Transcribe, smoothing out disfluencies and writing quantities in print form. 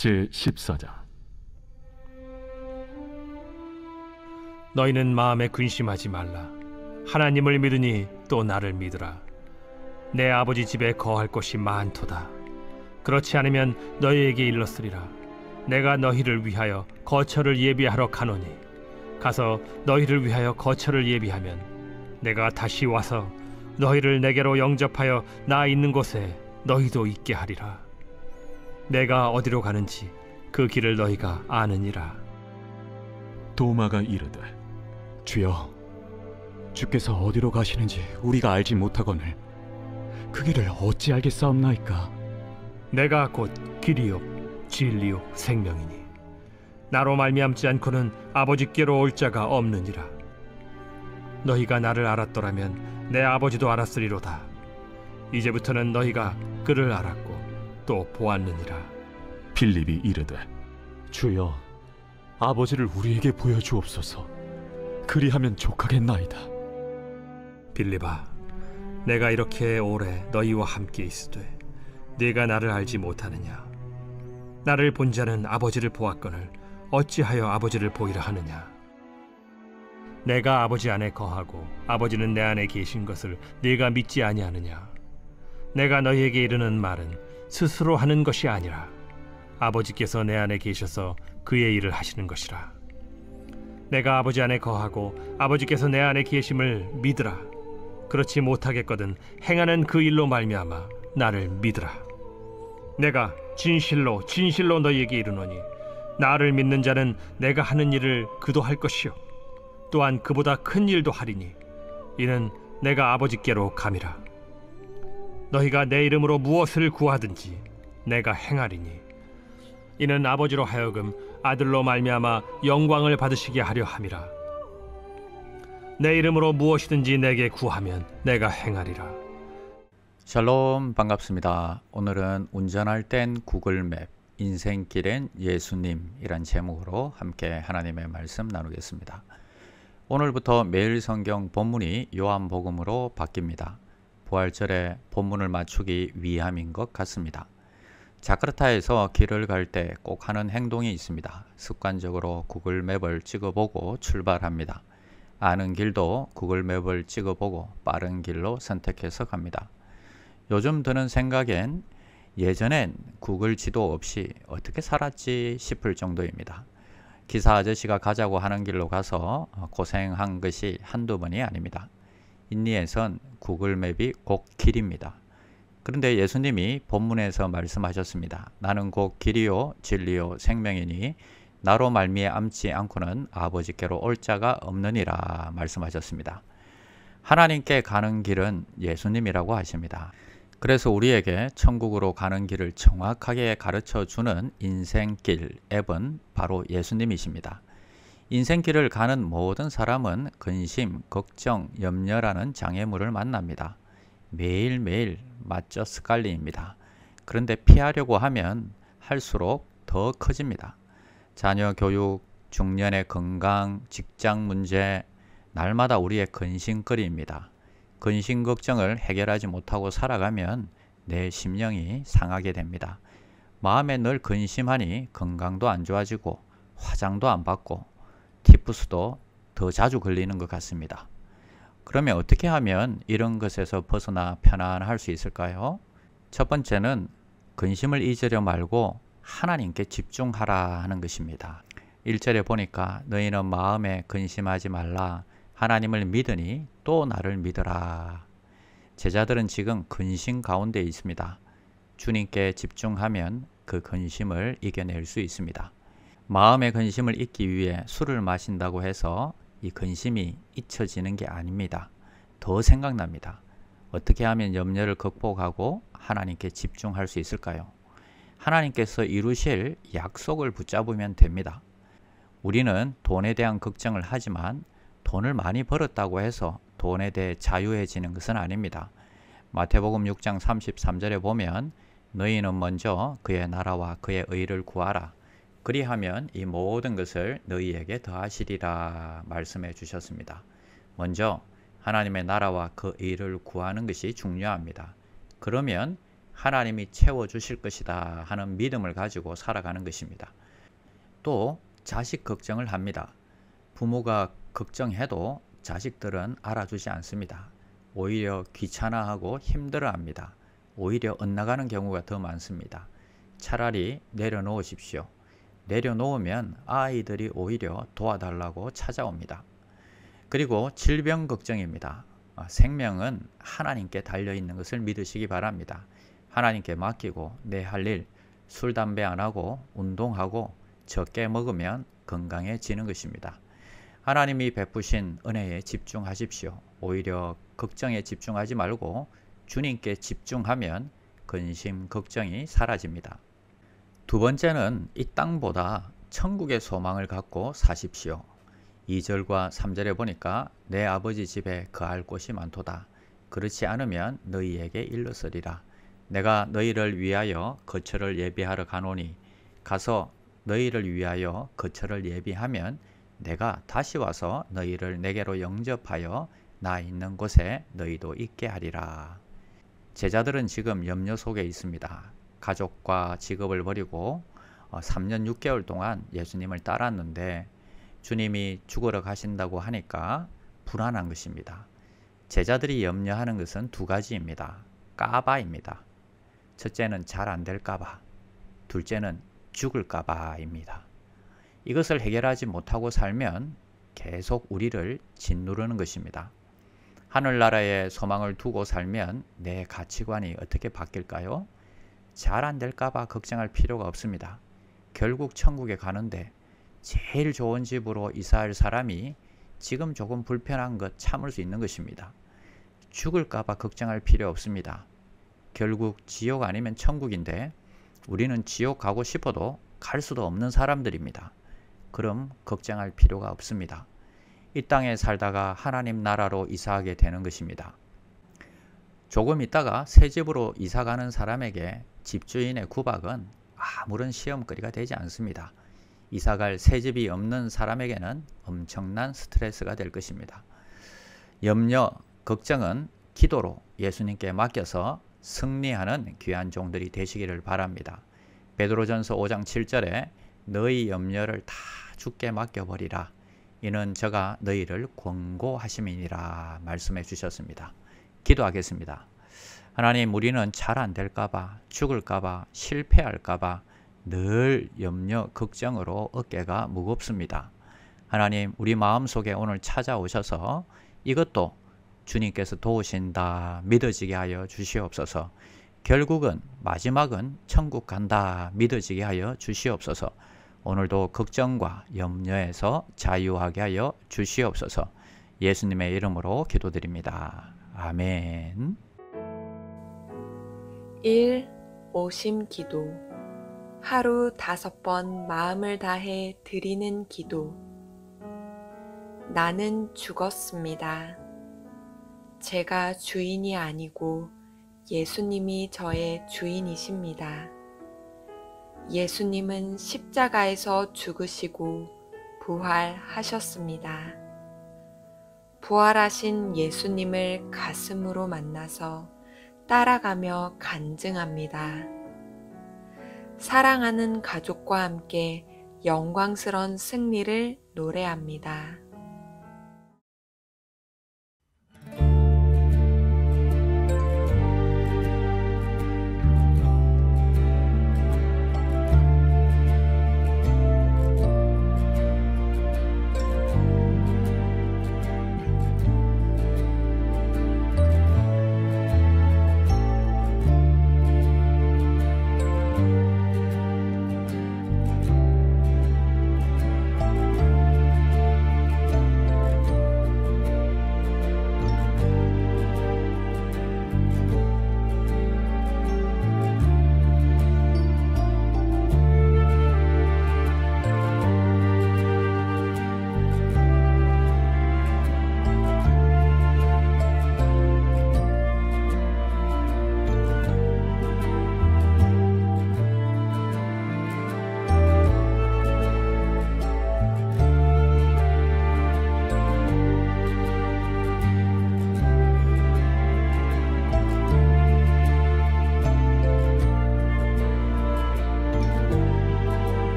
제14장. 너희는 마음에 근심하지 말라. 하나님을 믿으니 또 나를 믿으라. 내 아버지 집에 거할 곳이 많도다. 그렇지 않으면 너희에게 일렀으리라. 내가 너희를 위하여 거처를 예비하러 가노니 가서 너희를 위하여 거처를 예비하면 내가 다시 와서 너희를 내게로 영접하여 나 있는 곳에 너희도 있게 하리라. 내가 어디로 가는지 그 길을 너희가 아느니라. 도마가 이르되, 주여, 주께서 어디로 가시는지 우리가 알지 못하거늘 그 길을 어찌 알겠사옵나이까? 내가 곧 길이요 진리요 생명이니 나로 말미암지 않고는 아버지께로 올 자가 없느니라. 너희가 나를 알았더라면 내 아버지도 알았으리로다. 이제부터는 너희가 그를 알았고 또 보았느니라. 빌립이 이르되, 주여, 아버지를 우리에게 보여주옵소서. 그리하면 족하겠나이다. 빌립아, 내가 이렇게 오래 너희와 함께 있으되 네가 나를 알지 못하느냐? 나를 본 자는 아버지를 보았거늘 어찌하여 아버지를 보이라 하느냐? 내가 아버지 안에 거하고 아버지는 내 안에 계신 것을 네가 믿지 아니하느냐? 내가 너희에게 이르는 말은 스스로 하는 것이 아니라 아버지께서 내 안에 계셔서 그의 일을 하시는 것이라. 내가 아버지 안에 거하고 아버지께서 내 안에 계심을 믿으라. 그렇지 못하겠거든 행하는 그 일로 말미암아 나를 믿으라. 내가 진실로 진실로 너희에게 이르노니 나를 믿는 자는 내가 하는 일을 그도 할 것이요 또한 그보다 큰 일도 하리니 이는 내가 아버지께로 감이라. 너희가 내 이름으로 무엇을 구하든지 내가 행하리니 이는 아버지로 하여금 아들로 말미암아 영광을 받으시게 하려 함이라. 내 이름으로 무엇이든지 내게 구하면 내가 행하리라. 샬롬, 반갑습니다. 오늘은 운전할 땐 구글맵, 인생길엔 예수님이란 제목으로 함께 하나님의 말씀 나누겠습니다. 오늘부터 매일 성경 본문이 요한복음으로 바뀝니다. 부활절에 본문을 맞추기 위함인 것 같습니다. 자카르타에서 길을 갈 때 꼭 하는 행동이 있습니다. 습관적으로 구글맵을 찍어보고 출발합니다. 아는 길도 구글맵을 찍어보고 빠른 길로 선택해서 갑니다. 요즘 드는 생각엔 예전엔 구글 지도 없이 어떻게 살았지 싶을 정도입니다. 기사 아저씨가 가자고 하는 길로 가서 고생한 것이 한두 번이 아닙니다. 인리에선 구글맵이 곧 길입니다. 그런데 예수님이 본문에서 말씀하셨습니다. 나는 곧 길이요 진리요 생명이니 나로 말미암지 않고는 아버지께로 올 자가 없느니라 말씀하셨습니다. 하나님께 가는 길은 예수님이라고 하십니다. 그래서 우리에게 천국으로 가는 길을 정확하게 가르쳐주는 인생길 앱은 바로 예수님이십니다. 인생길을 가는 모든 사람은 근심, 걱정, 염려라는 장애물을 만납니다. 매일매일 맞저 습관리입니다. 그런데 피하려고 하면 할수록 더 커집니다. 자녀 교육, 중년의 건강, 직장 문제, 날마다 우리의 근심거리입니다. 근심 걱정을 해결하지 못하고 살아가면 내 심령이 상하게 됩니다. 마음에 늘 근심하니 건강도 안 좋아지고 화장도 안 받고 티푸스도 더 자주 걸리는 것 같습니다. 그러면 어떻게 하면 이런 것에서 벗어나 편안할 수 있을까요? 첫 번째는 근심을 잊으려 말고 하나님께 집중하라 하는 것입니다. 1절에 보니까 너희는 마음에 근심하지 말라. 하나님을 믿으니 또 나를 믿으라. 제자들은 지금 근심 가운데 있습니다. 주님께 집중하면 그 근심을 이겨낼 수 있습니다. 마음의 근심을 잊기 위해 술을 마신다고 해서 이 근심이 잊혀지는 게 아닙니다. 더 생각납니다. 어떻게 하면 염려를 극복하고 하나님께 집중할 수 있을까요? 하나님께서 이루실 약속을 붙잡으면 됩니다. 우리는 돈에 대한 걱정을 하지만 돈을 많이 벌었다고 해서 돈에 대해 자유해지는 것은 아닙니다. 마태복음 6장 33절에 보면 너희는 먼저 그의 나라와 그의 의를 구하라. 그리하면 이 모든 것을 너희에게 더하시리라 말씀해 주셨습니다. 먼저 하나님의 나라와 그 의를 구하는 것이 중요합니다. 그러면 하나님이 채워주실 것이다 하는 믿음을 가지고 살아가는 것입니다. 또 자식 걱정을 합니다. 부모가 걱정해도 자식들은 알아주지 않습니다. 오히려 귀찮아하고 힘들어합니다. 오히려 엇나가는 경우가 더 많습니다. 차라리 내려놓으십시오. 내려놓으면 아이들이 오히려 도와달라고 찾아옵니다. 그리고 질병 걱정입니다. 생명은 하나님께 달려있는 것을 믿으시기 바랍니다. 하나님께 맡기고 내 할 일, 술, 담배 안 하고 운동하고 적게 먹으면 건강해지는 것입니다. 하나님이 베푸신 은혜에 집중하십시오. 오히려 걱정에 집중하지 말고 주님께 집중하면 근심, 걱정이 사라집니다. 두 번째는 이 땅보다 천국의 소망을 갖고 사십시오. 2절과 3절에 보니까 내 아버지 집에 거할 곳이 많도다. 그렇지 않으면 너희에게 일렀으리라. 내가 너희를 위하여 거처를 예비하러 가노니 가서 너희를 위하여 거처를 예비하면 내가 다시 와서 너희를 내게로 영접하여 나 있는 곳에 너희도 있게 하리라. 제자들은 지금 염려 속에 있습니다. 가족과 직업을 버리고 3년 6개월 동안 예수님을 따랐는데 주님이 죽으러 가신다고 하니까 불안한 것입니다. 제자들이 염려하는 것은 두 가지입니다. 까봐입니다. 첫째는 잘 안 될까봐, 둘째는 죽을까봐입니다. 이것을 해결하지 못하고 살면 계속 우리를 짓누르는 것입니다. 하늘나라에 소망을 두고 살면 내 가치관이 어떻게 바뀔까요? 잘 안 될까봐 걱정할 필요가 없습니다. 결국 천국에 가는데 제일 좋은 집으로 이사할 사람이 지금 조금 불편한 것 참을 수 있는 것입니다. 죽을까봐 걱정할 필요 없습니다. 결국 지옥 아니면 천국인데 우리는 지옥 가고 싶어도 갈 수도 없는 사람들입니다. 그럼 걱정할 필요가 없습니다. 이 땅에 살다가 하나님 나라로 이사하게 되는 것입니다. 조금 있다가 새 집으로 이사가는 사람에게 집주인의 구박은 아무런 시험거리가 되지 않습니다. 이사갈 새 집이 없는 사람에게는 엄청난 스트레스가 될 것입니다. 염려, 걱정은 기도로 예수님께 맡겨서 승리하는 귀한 종들이 되시기를 바랍니다. 베드로전서 5장 7절에 너희 염려를 다 주께 맡겨버리라. 이는 저가 너희를 권고하심이니라 말씀해 주셨습니다. 기도하겠습니다. 하나님, 우리는 잘 안 될까봐, 죽을까봐, 실패할까봐 늘 염려, 걱정으로 어깨가 무겁습니다. 하나님, 우리 마음속에 오늘 찾아오셔서 이것도 주님께서 도우신다 믿어지게 하여 주시옵소서. 결국은 마지막은 천국 간다 믿어지게 하여 주시옵소서. 오늘도 걱정과 염려에서 자유하게 하여 주시옵소서. 예수님의 이름으로 기도드립니다. 아멘. 1. 오심 기도. 하루 5번 마음을 다해 드리는 기도. 나는 죽었습니다. 제가 주인이 아니고 예수님이 저의 주인이십니다. 예수님은 십자가에서 죽으시고 부활하셨습니다. 부활하신 예수님을 가슴으로 만나서 따라가며 간증합니다. 사랑하는 가족과 함께 영광스러운 승리를 노래합니다.